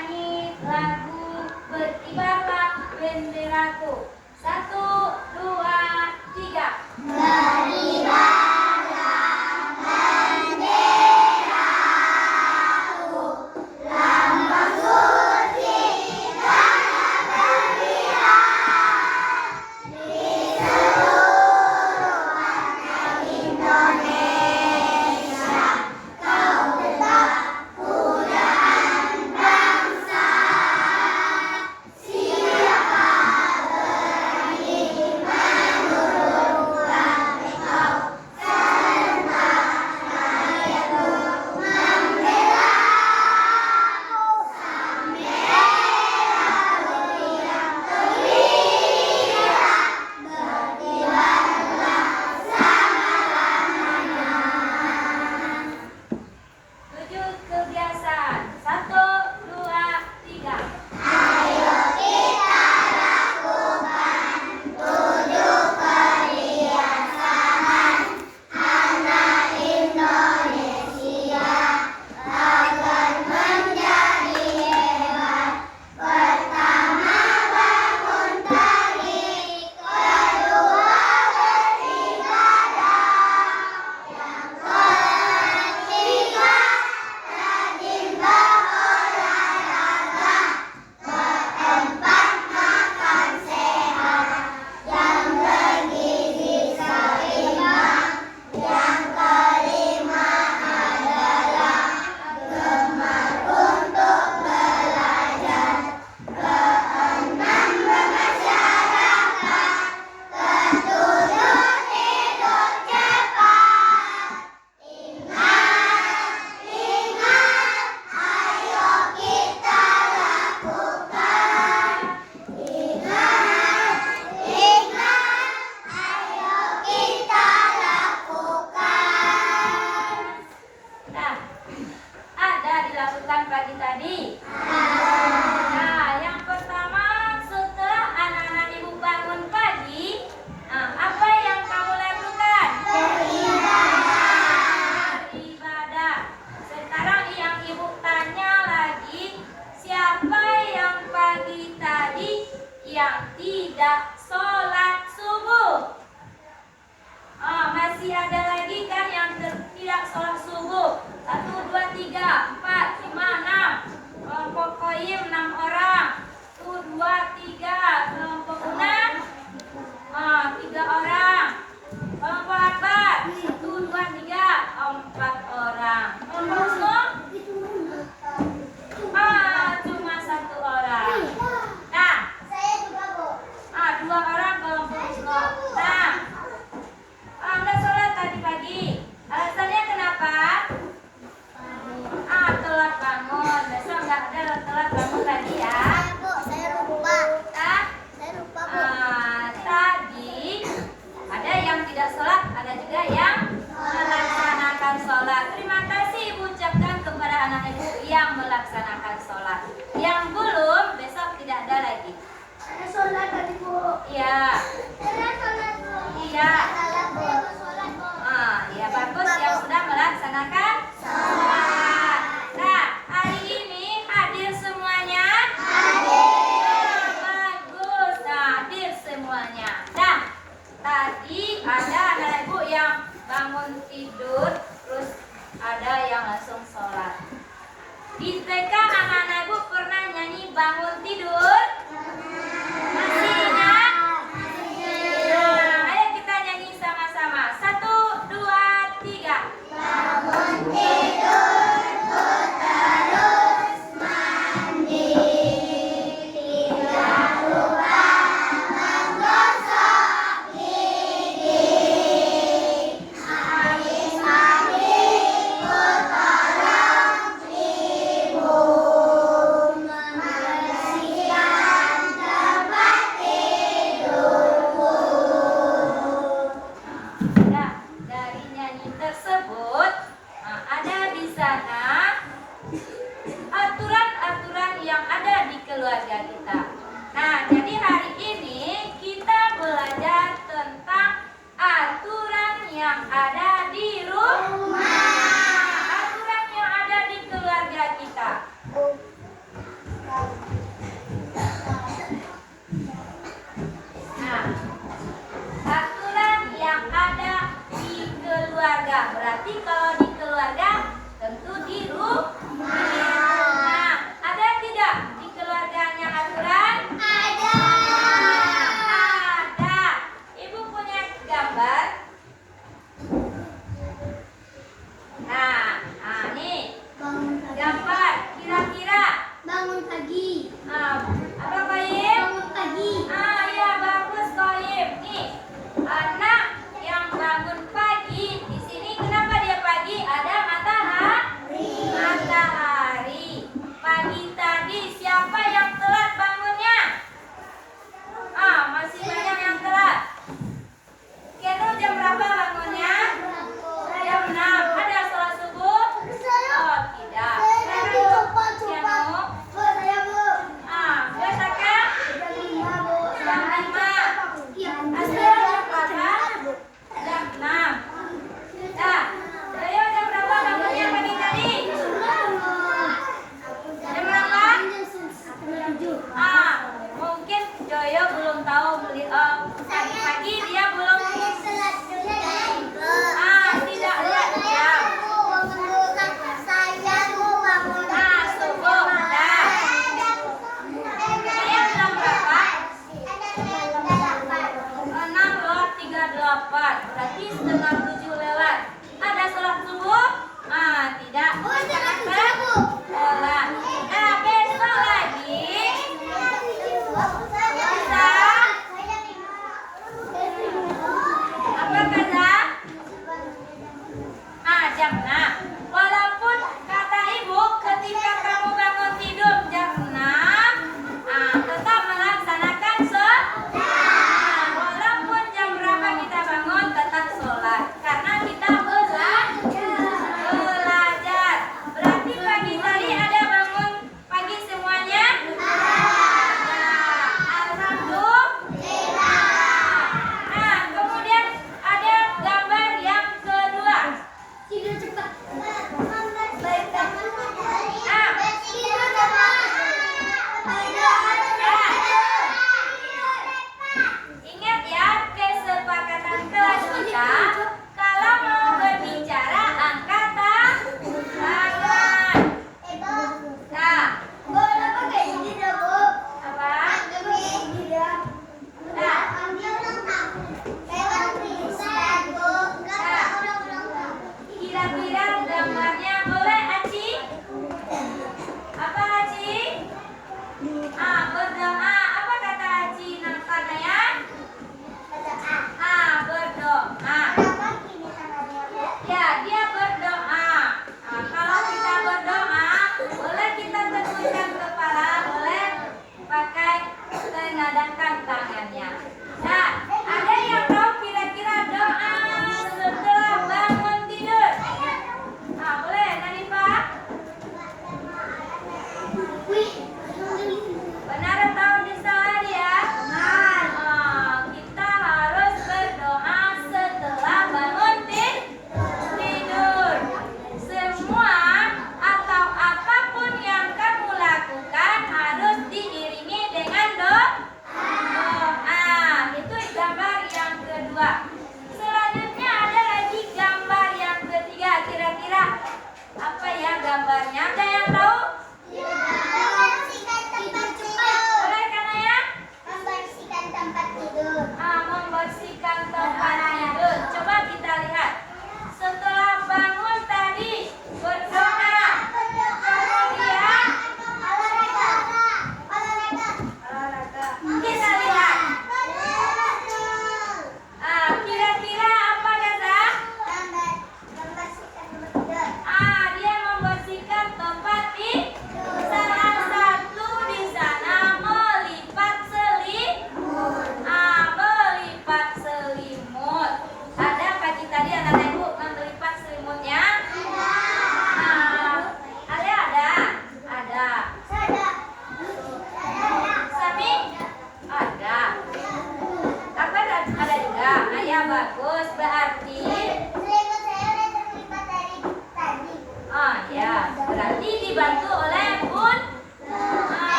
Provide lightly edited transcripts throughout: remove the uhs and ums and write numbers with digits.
nyanyi lagu Berkibarlah Benderaku. 1, 2, 3. Berkibarlah benderaku, lambang suci tanah berkilau di seluruh warna Indonesia. Kau tetap pujaan bangsa. Siapa berani menurunkan kau serentak rakyatku membela. Sang merah berkilau terlihat, berkibarlah selama-lamanya. 7 kebiasaan. 1, 2, 3. Ayo kita lakukan 7 kebiasaan anak Indonesia agar menjadi hebat. Pertama, bangun pagi. Kedua, beribadah. Yang ketiga, rajin berolahraga. Keempat, makan sehat yang bergizi seimbang. Yang kelima adalah gemar untuk belajar. Keenam, bermasyarakat. Ketujuh, tidur cepat. Ingat, ayo kita lakukan. Ingat, ayo kita lakukan. Nah, ada dilakukan pagi tadi? Nah, yang pertama, setelah anak-anak ibu bangun pagi, apa yang kamu lakukan? Beribadah. Sekarang yang ibu tanya lagi, siapa yang pagi tadi yang tidak sholat subuh? Masih ada lagi kan yang tidak sholat subuh? 1, 2, 3, 4, 5, 6. Kelompok Koim 6 orang. 1, 2, 3. Kelompok Una 3 orang. Kelompok Akbar 1, 2, 3, 4 orang. Kelompok Husnu cuma 1 orang. Nah, saya juga, Bu. 2 orang kelompok Husnu. Nah, Anda sholat tadi pagi. Alasannya kenapa? Telat bangun. Besok nggak ada telat bangun tadi ya. Bu, saya lupa. Saya lupa, Bu. Tadi ada yang tidak sholat, ada juga yang melaksanakan sholat. Terima kasih Ibu ucapkan kepada anak ibu yang melaksanakan sholat. Yang belum, besok tidak ada lagi. Ada sholat tadi, Bu. Iya. Ada sholat, Bu. Iya. Ya bagus yang sudah melaksanakan sholat. Nah, hari ini hadir semuanya? Hadir. Bagus, hadir semuanya. Nah, tadi ada anak ibu yang bangun tidur, terus ada yang langsung sholat. Di TK anak-anak ibu pernah nyanyi bangun tidur? Masih ingat? Nah, ayo kita nyanyi sama-sama. 1, 2, 3. Bangun tidur, ku terus mandi. Tidak lupa menggosok gigi. Habis mandi, ku tolong ibu membersihkan tempat tidurku. Nah, dari nyanyi tersebut ada di sana aturan-aturan yang ada di keluarga kita. Nah, jadi hari ini kita belajar tentang aturan yang ada di rumah, aturan yang ada di keluarga kita.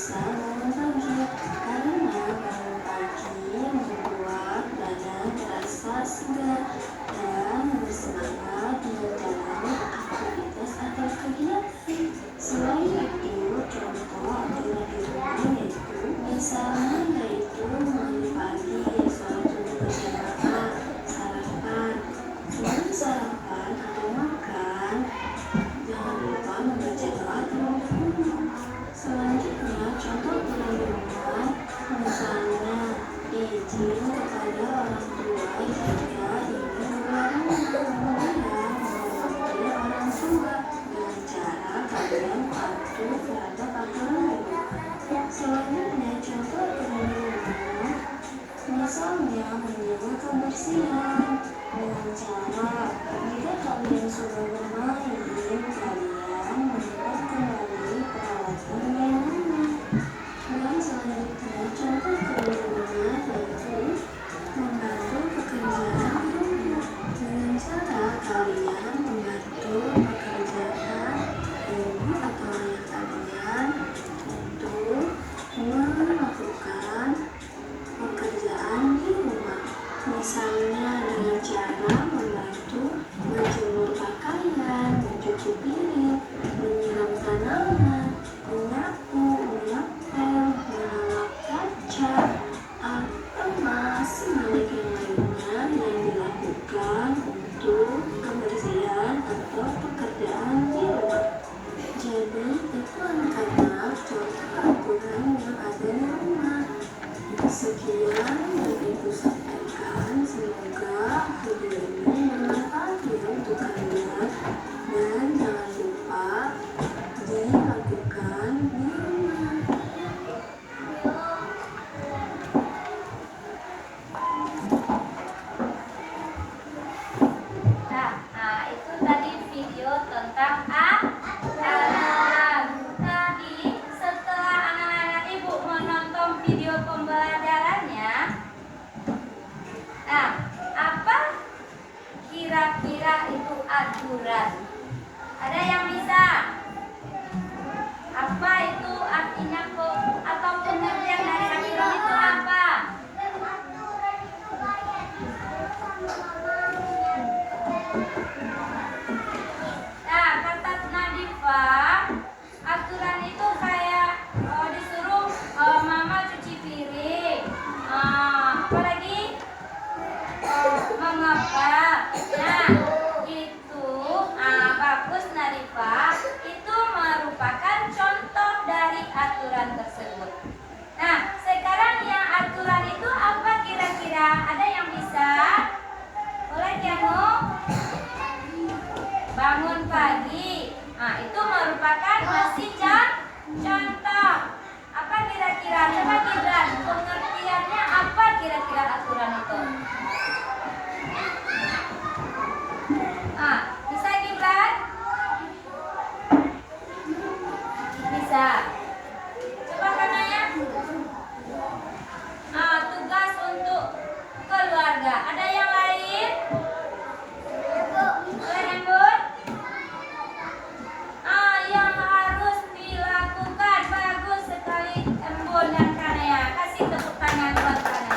bisa bangun pagi karena bangun pagi membuat badan terasa segar dan bersemangat menjalani aktivitas atau kegiatan. Selain itu, contoh aturan di rumah yaitu mandi pagi, sholat subuh berjamaah, sarapan. Sebelum sarapan atau makan, jangan lupa membaca doa terlebih dahulu. Selanjutnya, contoh aturan di rumah, misalnya izin kepada orang tua jika ingin keluar rumah, kemudian mengawasi orang tua dengan cara kalian patuh terhadap aturan di rumah. Selanjutnya, contoh aturan di rumah, misalnya menjaga kebersihan dengan cara jika kalian sudah bermain, kalian menyimpan kembali peralatan mainannya. Dan selanjutnya, contoh kedua yaitu membantu pekerjaan rumah dengan cara kalian membantu pekerjaan ibu atau ayah kalian untuk melakukan pekerjaan di rumah. Misalnya dengan cara membantu menjemur pakaian, mencuci piring, menyiram tanaman, menyapu, mengepel, mengelap kaca, atau masih banyak yang lainnya yang dilakukan untuk kebersihan atau pekerjaan di rumah. Jadi itu anak-anak contoh aturan yang ada di rumah. Sekian yang ibu sampaikan, semoga video ini bermanfaat untuk kalian dan jangan lupa dilakukan di rumah. Nah, itu tadi video tentang aturan. Tadi setelah anak-anak ibu menonton video pembelajarannya, nah, apa kira-kira itu aturan? Ada yang bisa? Apa itu artinya kok atau pengertian dari aturan itu apa? Nah, kata Nadifa, aturan itu kayak disuruh mama cuci piring, apalagi mengapa. Nah, itu bagus Nadifa, itu merupakan contoh dari aturan tersebut. Nah, sekarang yang aturan itu apa kira-kira? Ada yang bisa? Boleh Kianu? Bangun pagi. Nah, itu merupakan masih contoh. Apa kira-kira? Coba Gibran, pengertiannya apa kira-kira aturan itu? Bisa Gibran? Bisa. Coba kananya. Tugas untuk keluarga. Ada yang lain? Boleh Embun? Yang harus dilakukan. Bagus sekali Embun dan Kanaya. Kasih tepuk tangan buat Kanaya.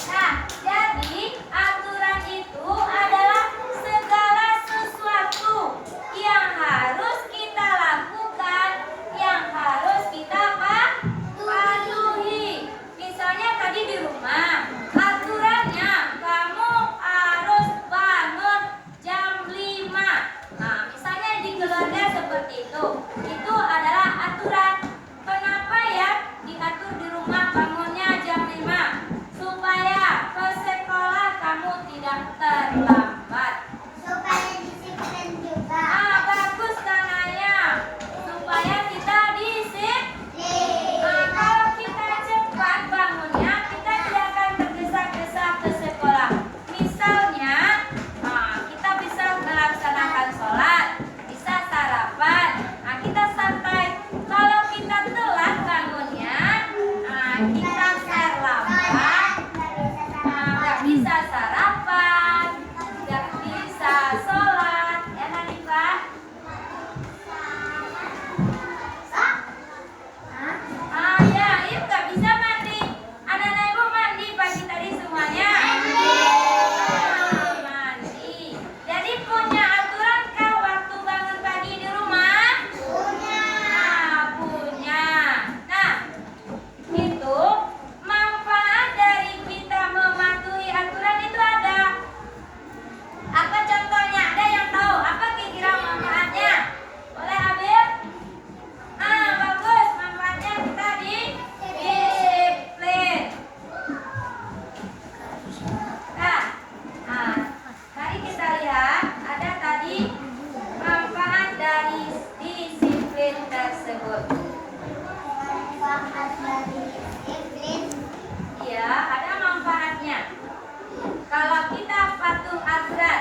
Nah, jadi aturan itu adalah segala sesuatu Ya, yuk nggak bisa mandi. Anak-anak ibu mandi pagi tadi semuanya. Mandi. Jadi punya aturan kah waktu bangun pagi di rumah? Punya. Nah, itu manfaat dari kita mematuhi aturan itu ada. Apa contohnya? Ada yang tahu? Apa kira-kira manfaatnya? Boleh Habib? Bagus. Manfaatnya kita disiplin. Mari kita lihat. Ada tadi manfaat dari disiplin tersebut. Iya, ada manfaatnya. Kalau kita patuh aturan.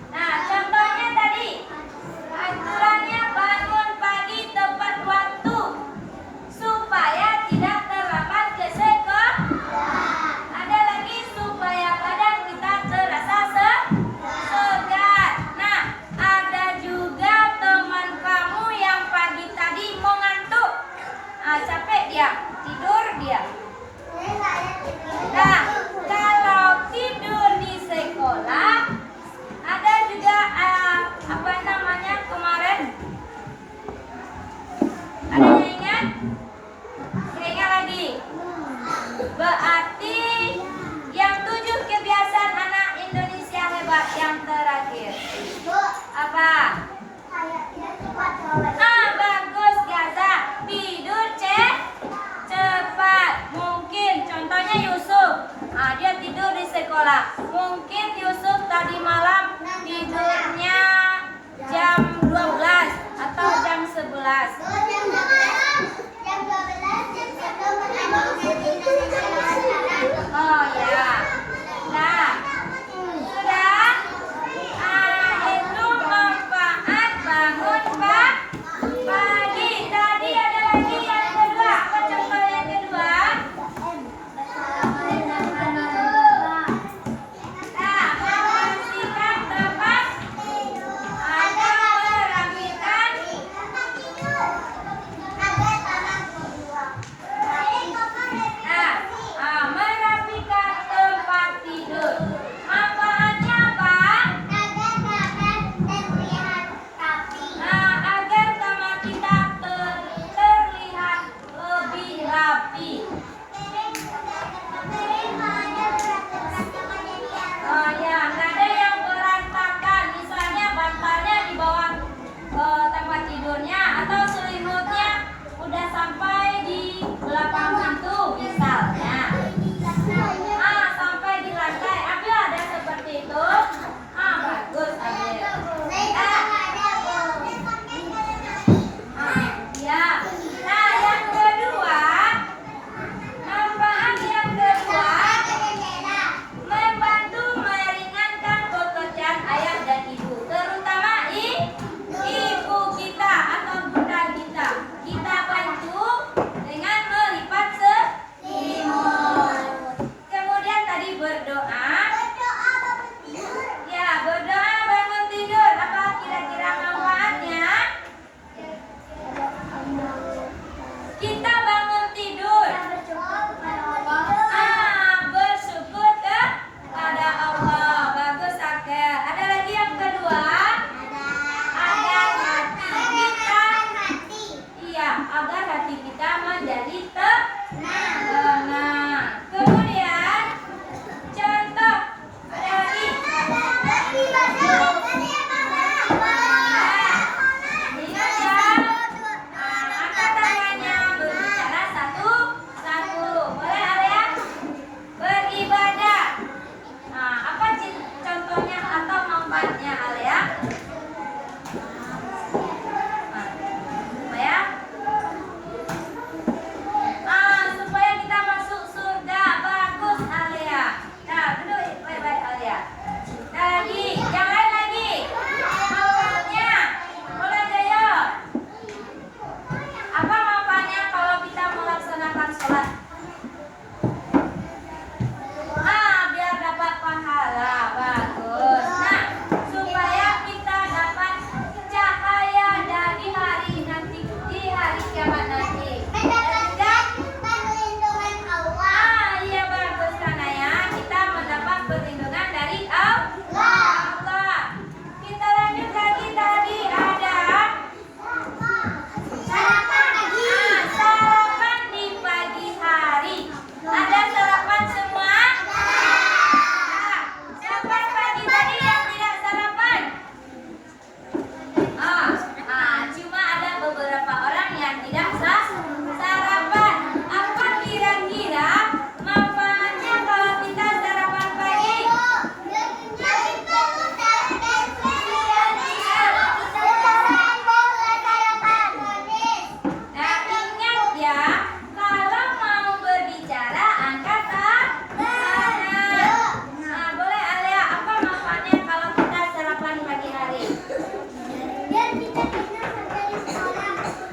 Nah, contohnya tadi aturannya bangun pagi tepat waktu supaya tidak terlambat ke sekolah. Ada lagi supaya badan kita terasa segar. Nah, ada juga teman kamu yang pagi tadi mau ngantuk. Capek dia, tidur dia. Nah, kalau tidur di sekolah, ada juga apa namanya kemarin? Ada yang ingat? Ingat lagi. Berarti yang 7 kebiasaan anak Indonesia hebat yang terakhir. Apa? Bagus Gaza. Tidur cepat. Mungkin contohnya Yusuf. Dia tidur di sekolah. Mungkin Yusuf tadi malam tidurnya jam 12 atau jam 11. Oh ya. Nah, sudah. Itu manfaat bangun pagi. Tadi ada lagi yang kedua. Apa contoh yang kedua? Membersihkan tempat. Ada merapikan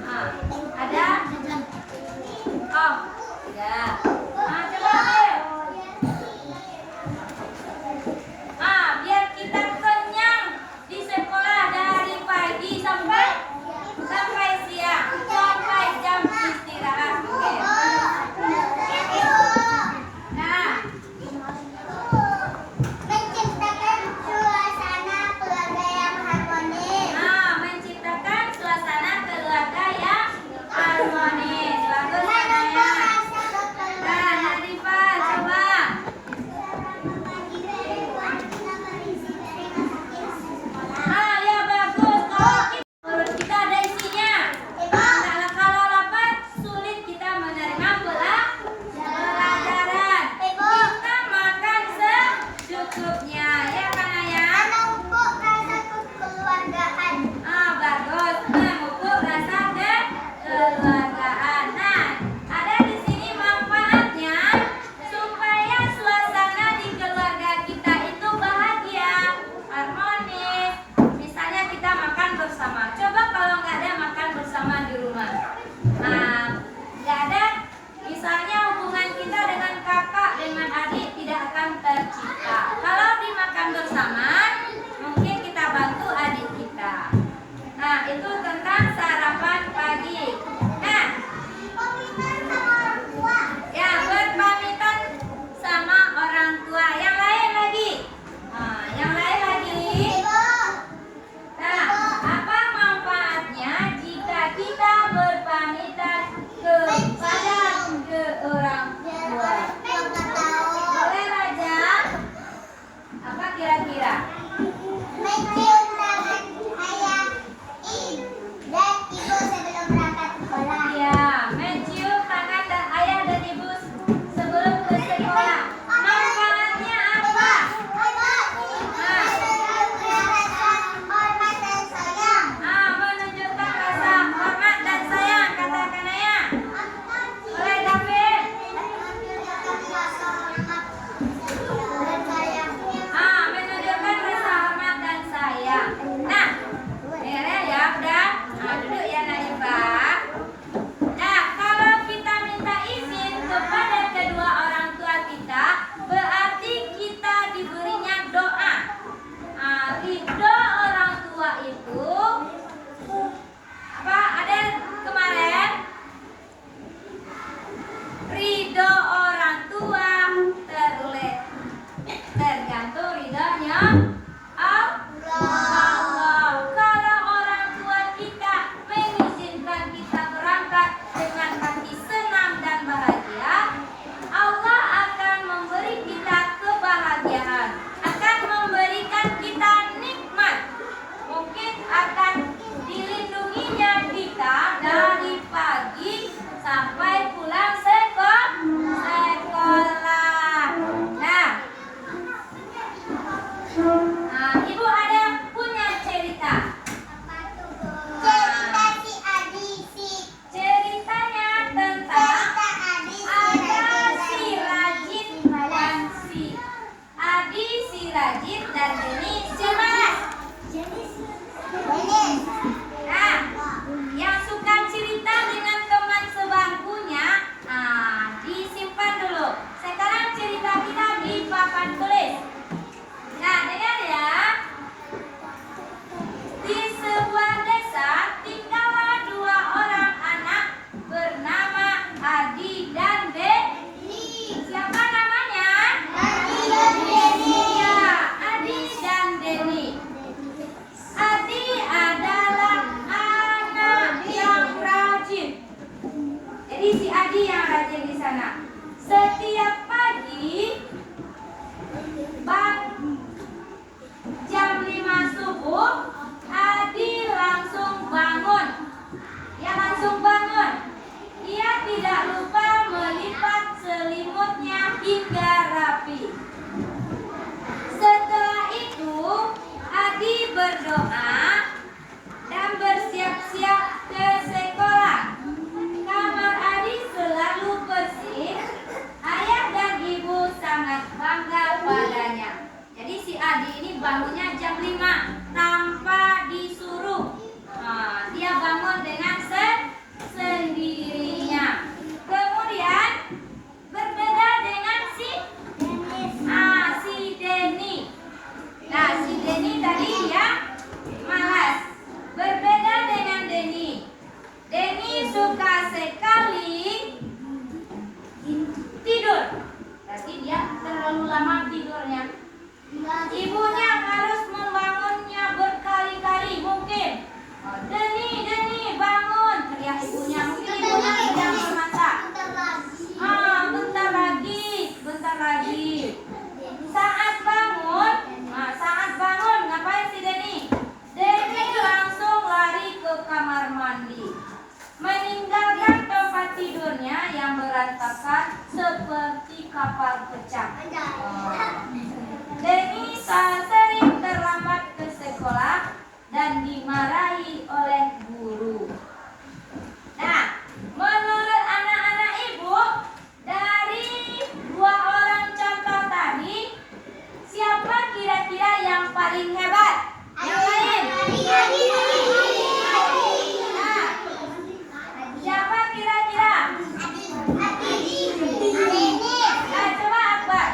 Ah, ada? Oh, tidak. Ah, coba ayo. Ah, biar kita kenyang di sekolah dari pagi sampai siang, sampai jam istirahat. Oke. Nah, Menciptakan suasana keluarga yang harmonis. menciptakan suasana keluarga yang harmonis. Bagus, Menumbuh Naya. rasa Nah, kekeluargaan. Nadifa, coba. Ya bagus. Kalau perut kita ada isinya. Kalau lapar, sulit kita menerima pelajaran. Kita makan secukupnya, ya kan Ayah? Menumbuh rasa kekeluargaan. Bagus. Memupuk rasa kekeluargaan. Nah, ada di sini manfaatnya supaya suasana di keluarga kita itu bahagia, harmonis. Misalnya kita makan bersama. Coba kalau nggak ada makan bersama di rumah. Nggak ada. Misalnya hubungan kita dengan kakak, dengan adik tidak akan tercipta. Kalau dimakan bersama, mungkin kita bantu adik kita. Nah, itu tentang sarapan pagi. Nah, Pamitan sama orang tua. ya berpamitan sama orang tua. Yang lain lagi. Yang lain lagi. Nah, apa manfaatnya jika kita berpamitan kepada orang tua? Boleh Raja? Apa kira-kira? Mencium tangan ayah, ibu. mandi. Meninggalkan tempat tidurnya yang berantakan seperti kapal pecah. Denny sering terlambat ke sekolah dan dimarahi oleh guru. Nah, menurut anak-anak ibu, dari dua orang contoh tadi, siapa kira-kira yang paling hebat? Yang lain? Nah, siapa kira-kira? Nah, coba Akbar.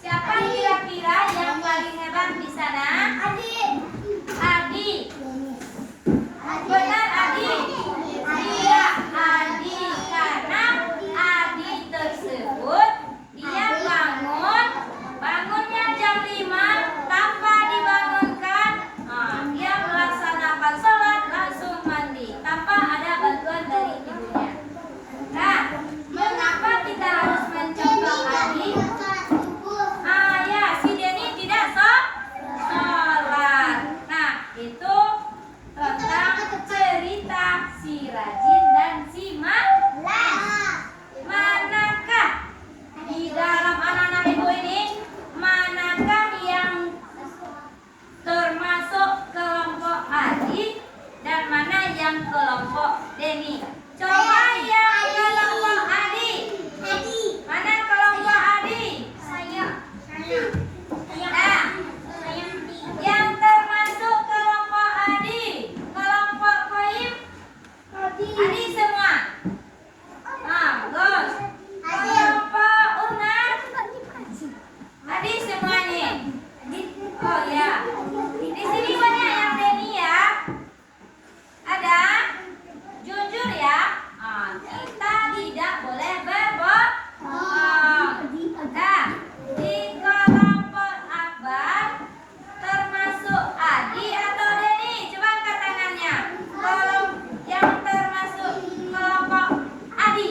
Siapa kira-kira yang paling hebat di sana? Adi. Benar Adi? Iya, Adi. Karena Adi tersebut dia bangunnya jam 5 tanpa dibangunkan. Dia melaksanakan sholat langsung mandi tanpa ada bantuan dari ibunya. Nah, mengapa kita harus mencontoh Adi? Ya, si Denny tidak sholat. Nah, itu tentang cerita si rajin dan si manakah di dalam anak-anak ibu ini, manakah yang termasuk kelompok Adi dan mana yang kelompok Denny? Coba yang kelompok Adi. Mana kelompok Adi? Nah, yang termasuk kelompok Adi, kelompok Koim, Adi semua. Bagus. Kelompok Unar, Adi semua nih. Oh ya, di sini banyak yang Denny ya. Ada, jujur ya. Kita tidak boleh berbohong. Nah, di kelompok Akbar termasuk Adi atau Denny? Coba angkat tangannya. Kalau yang termasuk kelompok Adi.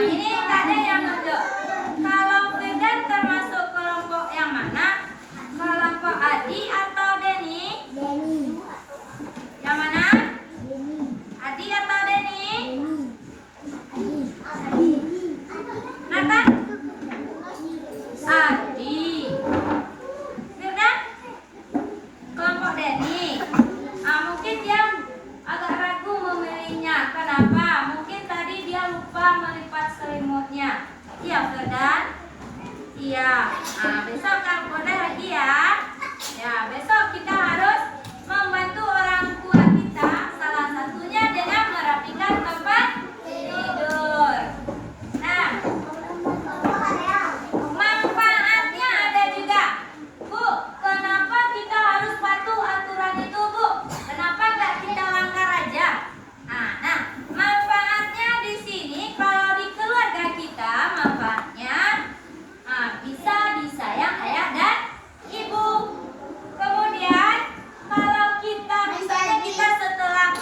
Ini tak ada yang nunjuk. Kalau Firdan termasuk kelompok yang mana? Kelompok Adi atau Denny? Yang mana? Adi atau Denny? Nathan? Adi. Firdan? Kelompok Denny. Mungkin dia agak ragu memilihnya. Kenapa? Mungkin tadi dia lupa melipat selimutnya. Iya, Firdan? Iya. Besok kan boleh lagi ya. Ya, besok kita harus membantu orang tua kita. Salah satunya dengan merapikan tempat tidur. Nah, manfaatnya ada juga. Bu, kenapa kita harus patuh aturan itu, Bu? Kenapa nggak kita langgar aja? Nah, manfaatnya di sini kalau di keluarga kita manfaatnya bisa disayang ayah dan ibu. Kemudian kalau kita misalnya kita setelah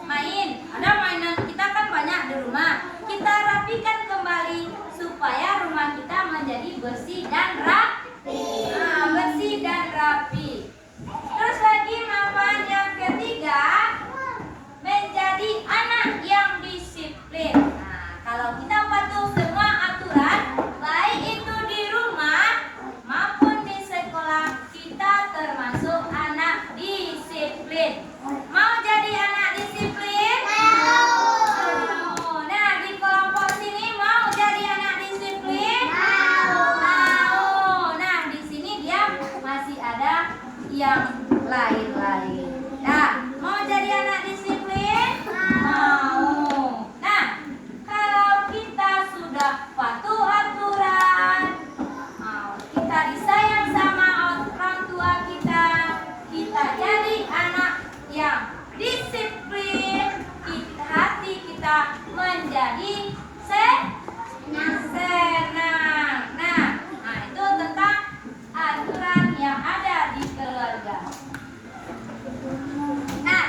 main, ada mainan kita kan banyak di rumah, kita rapikan kembali supaya rumah kita menjadi bersih dan rapi. Bersih dan rapi. Terus lagi manfaat yang ketiga, menjadi anak yang disiplin. Kalau kita patuh semua aturan, baik itu di rumah maupun di sekolah, kita termasuk anak disiplin. Mau jadi anak disiplin? Mau. Nah, di kelompok sini mau jadi anak disiplin? Mau. Nah, di sini dia masih ada yang lain-lain. Nah, mau jadi anak disiplin? Mau. Nah, kalau kita sudah patuh aturan, kita disayang sama orang tua kita, kita jadi anak yang disiplin, hati kita menjadi senang. Nah, itu tentang aturan yang ada di keluarga. Nah,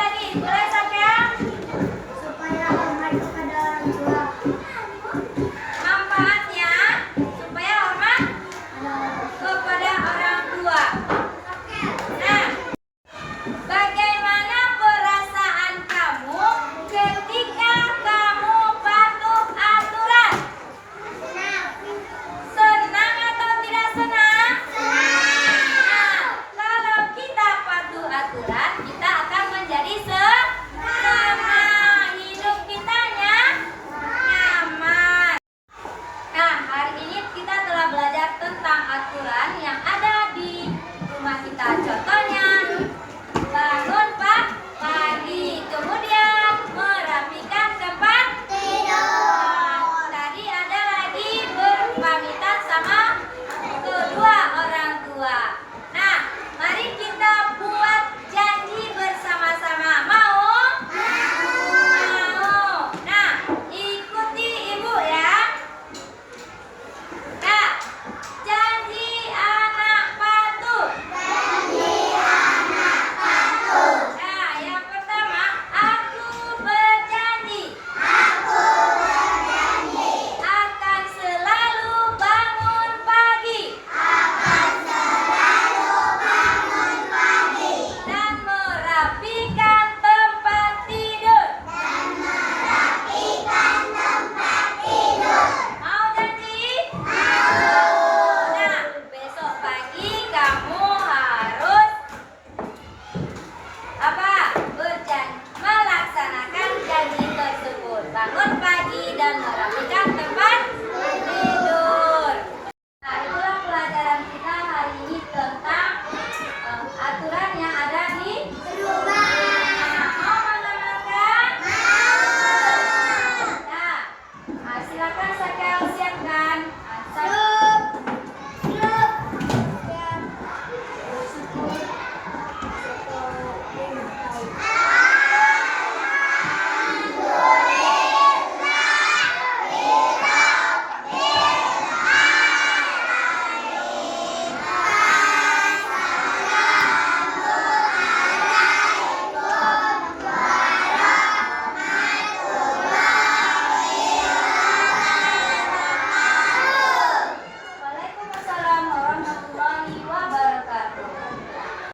lagi, boleh